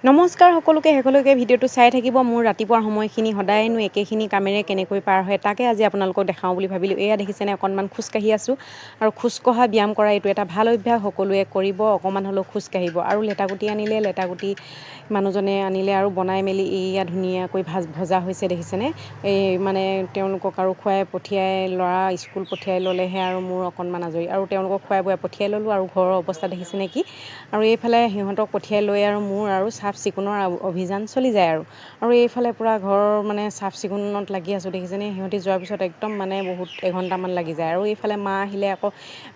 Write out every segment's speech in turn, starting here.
নমস্কাৰ সকলোকে ভিডিঅ'টো চাই থাকিব। মোৰ ৰাতিপুৱাৰ সময়খিনি সদায়নো একেখিনি কামেৰে কেনেকৈ পাৰ হয় তাকে আজি আপোনালোকক দেখাওঁ বুলি ভাবিলোঁ। এয়া দেখিছেনে, অকণমান খোজকাঢ়ি আছোঁ আৰু খোজকঢ়া ব্যায়াম কৰা এইটো এটা ভাল অভ্যাস, সকলোৱে কৰিব। অকণমান হ'লেও খোজকাঢ়িব আৰু লেটাগুটি আনিলে, লেটাগুটি মানুহজনে আনিলে আৰু বনাই মেলি এয়া ধুনীয়াকৈ ভজা হৈছে দেখিছেনে। এই মানে তেওঁলোকক আৰু খুৱাই পঠিয়াই, ল'ৰা স্কুল পঠিয়াই ল'লেহে আৰু মোৰ অকণমান আজৰি, আৰু তেওঁলোকক খুৱাই বোৱাই পঠিয়াই ল'লোঁ। আৰু ঘৰৰ অৱস্থা দেখিছেনে কি, আৰু এইফালে সিহঁতক পঠিয়াই লৈ আৰু মোৰ আৰু চাফ চিকুণৰ অভিযান চলি যায় আৰু এইফালে পূৰা ঘৰৰ মানে চাফ চিকুণত লাগি আছোঁ দেখিছেনে। সিহঁতি যোৱাৰ পিছত একদম মানে বহুত এঘণ্টামান লাগি যায়। আৰু এইফালে মা আহিলে আকৌ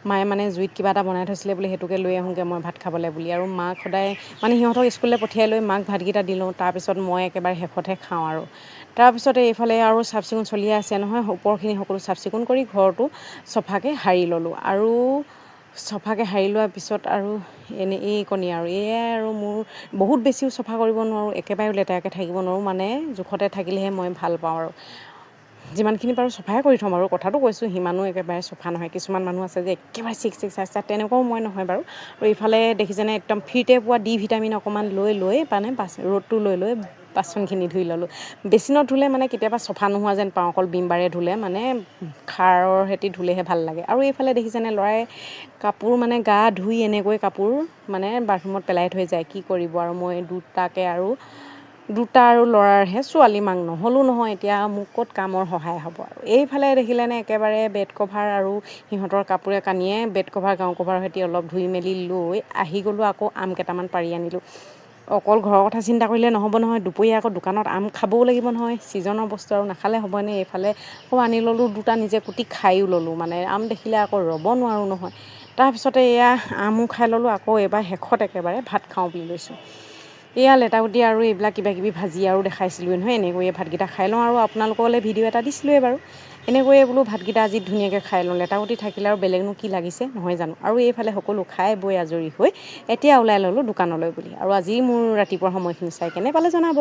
মায়ে মানে জুইত কিবা এটা বনাই থৈছিলে বুলি সেইটোকে লৈ আহোঁগৈ মই ভাত খাবলৈ বুলি। আৰু মাক সদায় মানে সিহঁতক স্কুললৈ পঠিয়াই লৈ মাক ভাতকেইটা দি লওঁ, তাৰপিছত মই একেবাৰে শেষতহে খাওঁ। আৰু তাৰপিছতে এইফালে আৰু চাফ চিকুণ চলিয়ে আছে নহয়, ওপৰখিনি সকলো চাফ চিকুণ কৰি ঘৰটো চফাকৈ সাৰি ল'লোঁ। আৰু চফাকৈ সাৰি লোৱাৰ পিছত আৰু এই কণী আৰু এয়াই আৰু মোৰ বহুত বেছিও চফা কৰিব নোৱাৰোঁ, একেবাৰে লেতেৰাকৈ থাকিব নোৱাৰোঁ, মানে জোখতে থাকিলেহে মই ভাল পাওঁ। আৰু যিমানখিনি পাৰোঁ চফাই কৰি থ'ম আৰু, কথাটো কৈছোঁ, সিমানো একেবাৰে চফা নহয়। কিছুমান মানুহ আছে যে একেবাৰে চিক চাক তেনেকুৱাও মই নহয় বাৰু। আৰু ইফালে দেখিছেনে, একদম ফ্ৰীতে পোৱা ডি ভিটামিন অকণমান লৈ মানে ৰ'দটো লৈ বাচনখিনি ধুই ল'লোঁ। বেচিনত ধুলে মানে কেতিয়াবা চফা নোহোৱা যেন পাওঁ, অকল বিমবাৰে ধুলে মানে খাৰৰ সৈতে ধুলেহে ভাল লাগে। আৰু এইফালে দেখিছেনে, ল'ৰাই কাপোৰ মানে গা ধুই এনেকৈ কাপোৰ মানে বাথৰুমত পেলাই থৈ যায়। কি কৰিব আৰু, মই দুটা আৰু ল'ৰাৰহে ছোৱালী মাক নহ'লোঁ নহয়, এতিয়া মোক ক'ত কামৰ সহায় হ'ব। আৰু এইফালে দেখিলেনে, একেবাৰে বেড কভাৰ আৰু সিহঁতৰ কাপোৰে কানিয়ে বেড কভাৰ গাৰু কভাৰৰ সৈতে অলপ ধুই মেলি লৈ আহি গ'লোঁ। আকৌ আম কেইটামান পাৰি আনিলোঁ। অকল ঘৰৰ কথা চিন্তা কৰিলে নহ'ব নহয়, দুপৰীয়া আকৌ দোকানত আম খাবও লাগিব নহয়, ছিজনৰ বস্তু আৰু নাখালে হ'বনে। এইফালে আকৌ আনি ল'লোঁ দুটা, নিজে কুটি খায়ো ল'লোঁ, মানে আম দেখিলে আকৌ ৰ'ব নোৱাৰোঁ নহয়। তাৰপিছতে এয়া আমো খাই ল'লোঁ। আকৌ এইবাৰ শেষত একেবাৰে ভাত খাওঁ বুলি লৈছোঁ। এয়া লেটাগুটি আৰু এইবিলাক কিবাকিবি ভাজি আৰু দেখাইছিলোঁৱে নহয়, এনেকৈয়ে ভাতকেইটা খাই লওঁ। আৰু আপোনালোকলৈ ভিডিঅ' এটা দিছিলোঁৱে বাৰু, এনেকৈয়ে বোলো ভাতকেইটা আজি ধুনীয়াকৈ খাই লওঁ। লেটাগুটি থাকিলে আৰু বেলেগনো কি লাগিছে নহয় জানো। আৰু এইফালে সকলো খাই বৈ আজৰি হৈ এতিয়া ওলাই ল'লোঁ দোকানলৈ বুলি। আৰু আজি মোৰ ৰাতিপুৱাৰ সময়খিনি চাই কেনে পালে জনাব।